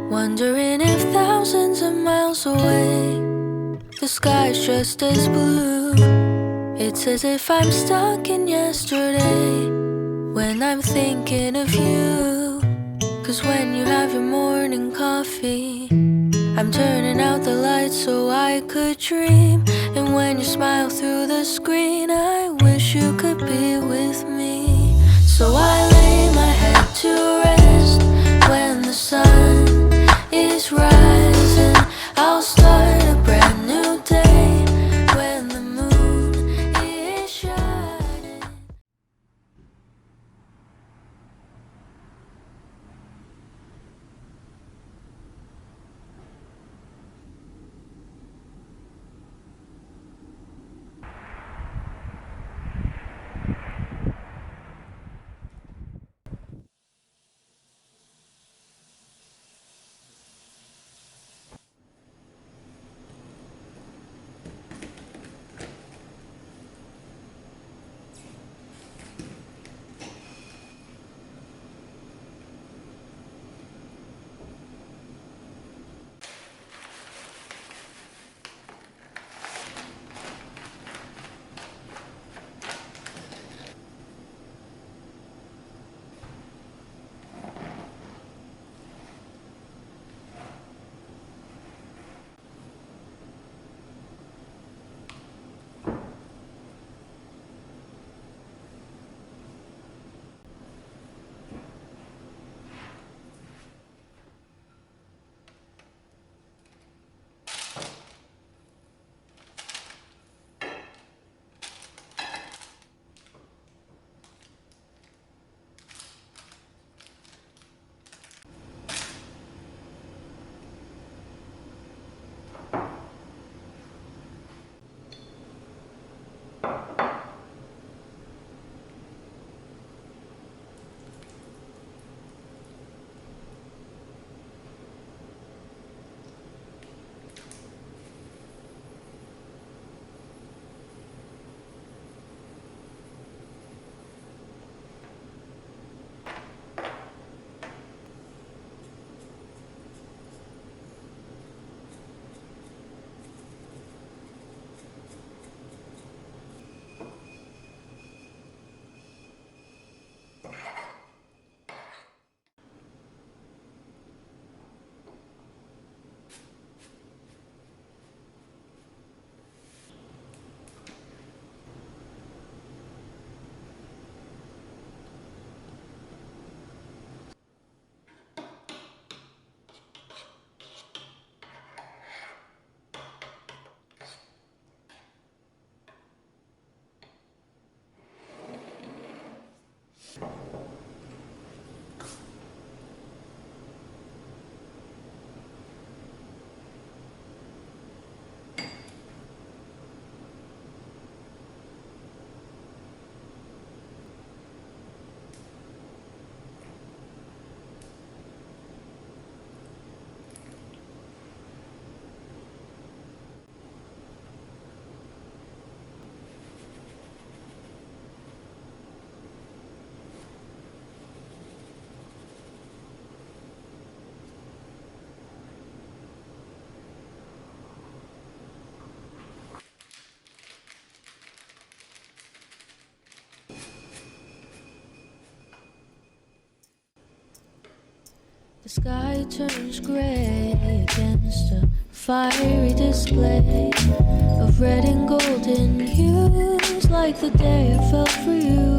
Wondering if thousands of miles away the sky's just as blue. It's as if I'm stuck in yesterday when I'm thinking of you. 'Cause when you have your morning coffee, I'm turning out the lights so I could dream. And when you smile through the screen, I wish you could be with me. So I lay my head to rest when the sun is rising. I'll start a brand new day when the moon is shining. The sky turns gray against a fiery display of red and golden hues, like the day I fell for you.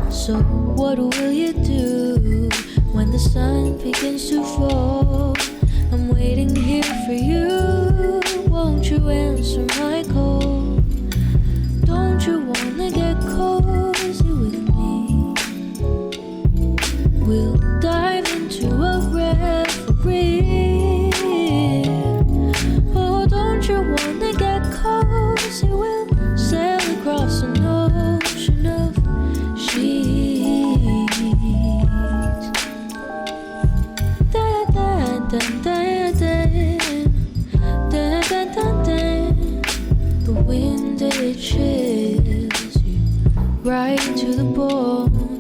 So what will you do when the sun begins to fall? I'm waiting here for you. Won't you answer my call? Don't you wanna get cozy with me? We'll dive into a reverie. Oh, don't you wanna get cozy? We'll sail across an ocean of sheets. Da da da da da da da da. The wind, it chills you right to the bone.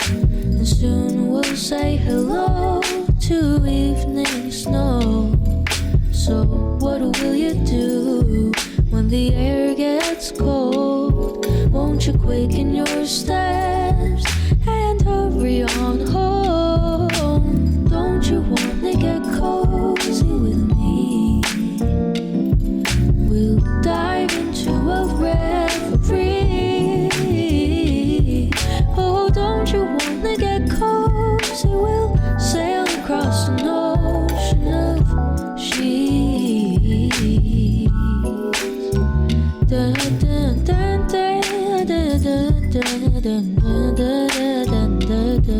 And soon we'll say hello to evening snow. you quicken your steps and hurry on home? Don't you wanna get cozy with me? We'll dive into a reverie. Oh, don't you wanna get cozy? We'll sail across an ocean of sheets. Dun, dun, dun, dun, dun, dun, dun, dun, dun, dun, dun, dun.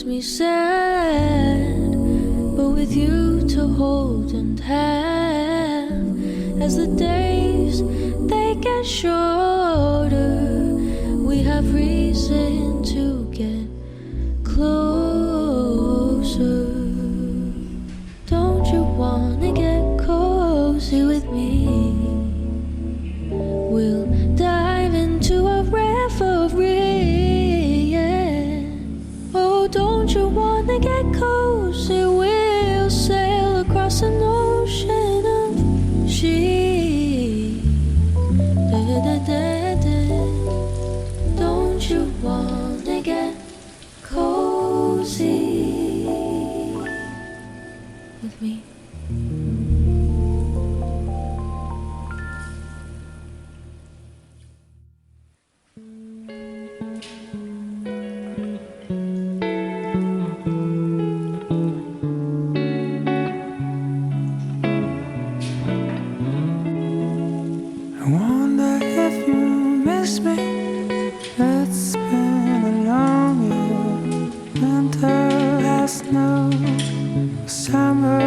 Me sad, but with you to hold and have, as the days they get shorter, we have reason to get closer. Don't you wanna get cozy with me? We'll dive into a reverie, yeah. Oh, don't you wanna get cozy? We'll sail across an ocean of sheets. Da, da, da, da. Don't you wanna get cozy with me? I wonder if you miss me. It's been a long year. Winter has snowed, summer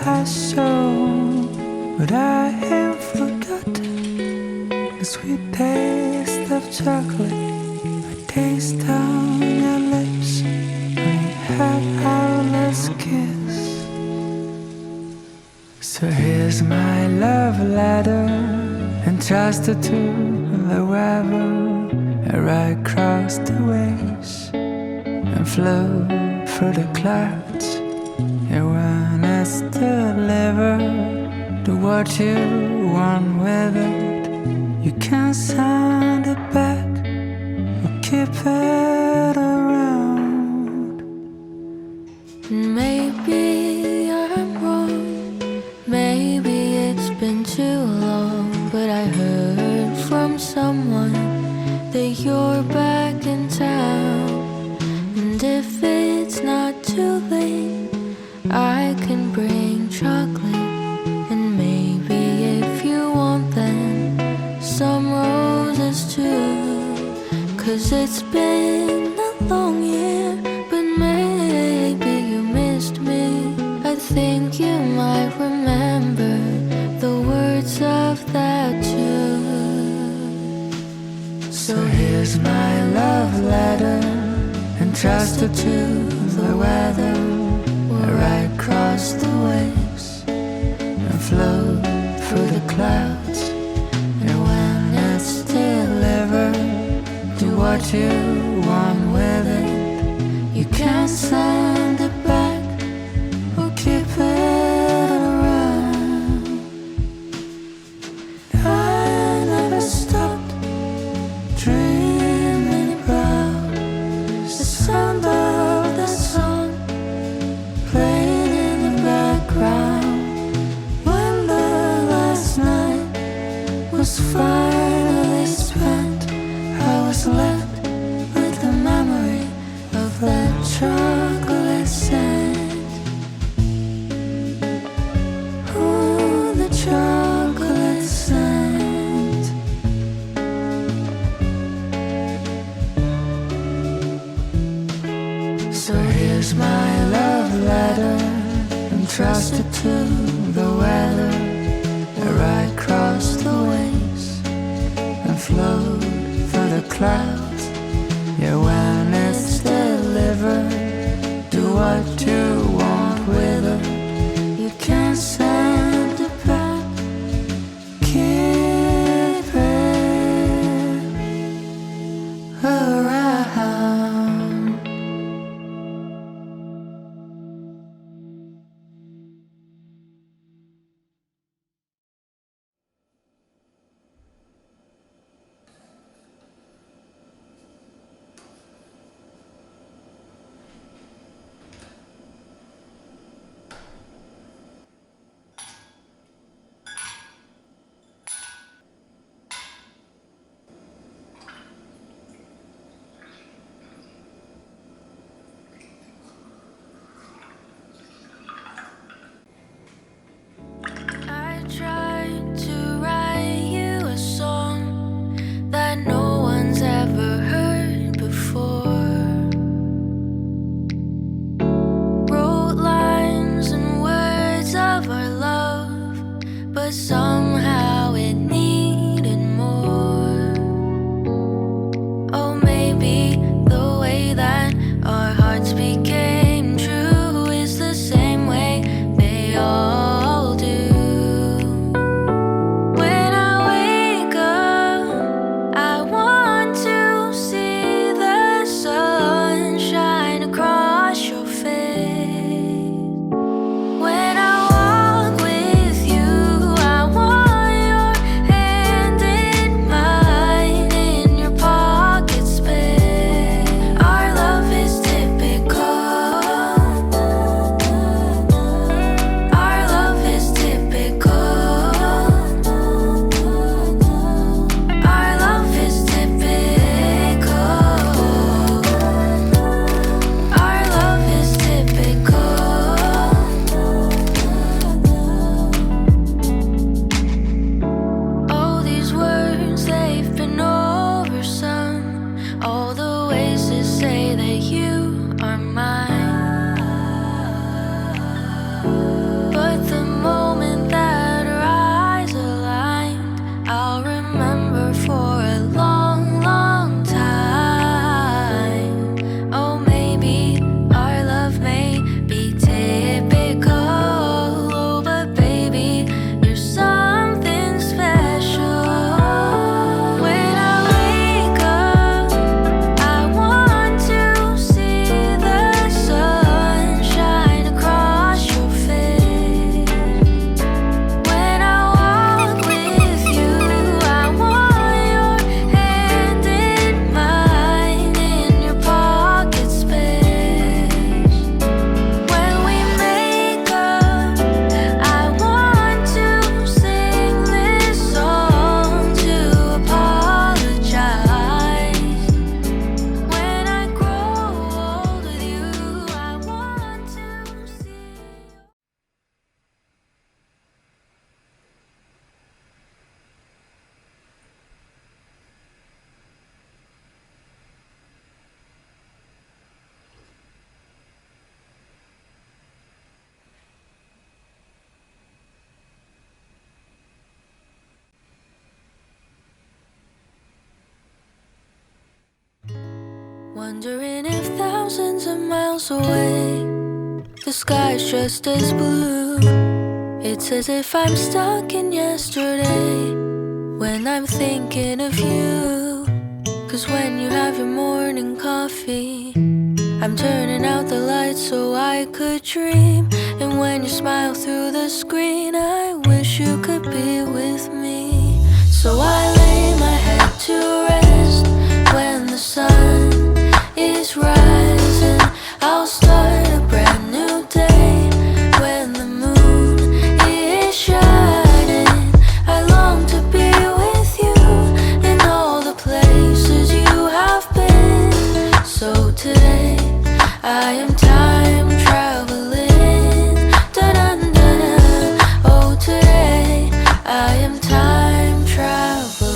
has shown, but I ain't forgotten the sweet taste of chocolate, a taste on your lips when we had our last kiss. So here's my love letter, entrusted to the weather. I ride across the waves and flow through the clouds. And when it's delivered, do what you want with it. You can send it back or keep it around. Maybe I'm wrong, maybe it's been too long, but I heard from someone that you're back in town. And if it's not too late, I can bring chocolate. And maybe if you want them, some roses too. 'Cause it's been a long year, but maybe you missed me. I think you might remember the words of that tune. So here's my love letter, entrusted to the weather. I ride across the waves and float through the clouds. And when it's delivered, do what you want with it. You can send it back or keep it around. I never stopped dreaming about the sound of the song playing in the background. When the last night was finally spent, I was left with the memory of that chocolate scent. Ooh, the chocolate scent. So here's my love letter, entrusted to the weather. I ride across the waves and float through the clouds. Yeah, when it's delivered, do what you want with it. You can send it back, keep it around. but somehow it needed more. Oh, maybe the way that our hearts became true is the same way they all do. When I wake up, I want to see the sun shine across your face. When I walk with you, I want your hand in mine in your pocket space. Our love is typical. Our love is typical. Our love is typical. Our love is typical. All these words, they've been oversung. All the ways to say that you are mine. But the moment that our eyes aligned, I'll remember for a long, long time. Oh, maybe our love may be typical. Oh, but baby, you're something special. When I wake up, I want to see the sun shine across your face. When I walk with you, I want your hand in mine in your pocket space. When we make up, I want to sing this song to apologize. When I grow old with you, I want to see. Wondering if thousands of miles away the sky's just as blue. It's as if I'm stuck in yesterday when I'm thinking of you. 'Cause when you have your morning coffee, I'm turning out the lights so I could dream. And when you smile through the screen, I wish you could be with me. So I lay my head to rest when the sun is rising. I'll start a brand new day when the moon is shining. I long to be with you in all the places you have been. So today I am time traveling. Da-dun-dun-dun. Oh, today I am time traveling.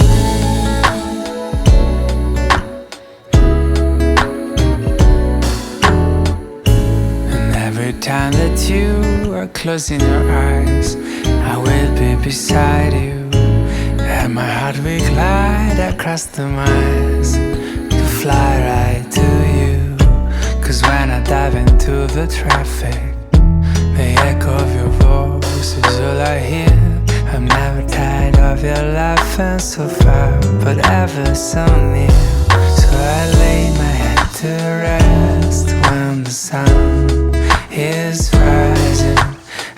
And every time that you are closing your eyes, I will be beside you. And my heart will glide across the miles to fly right to you. 'Cause when I dive into the traffic, the echo of your voice is all I hear. I'm never tired of your laughing so far, but ever so near. So I lay my head to rest when the sun is rising.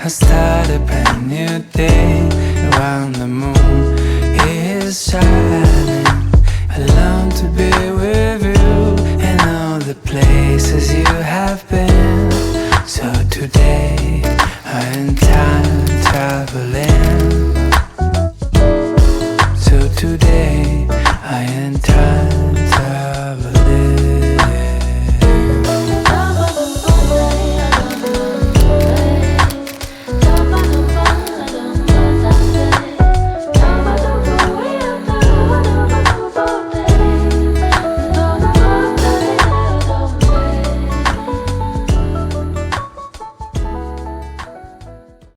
I start a brand new day when the moon is shining. I long to be with you in all the places you have been. So today I'm time traveling.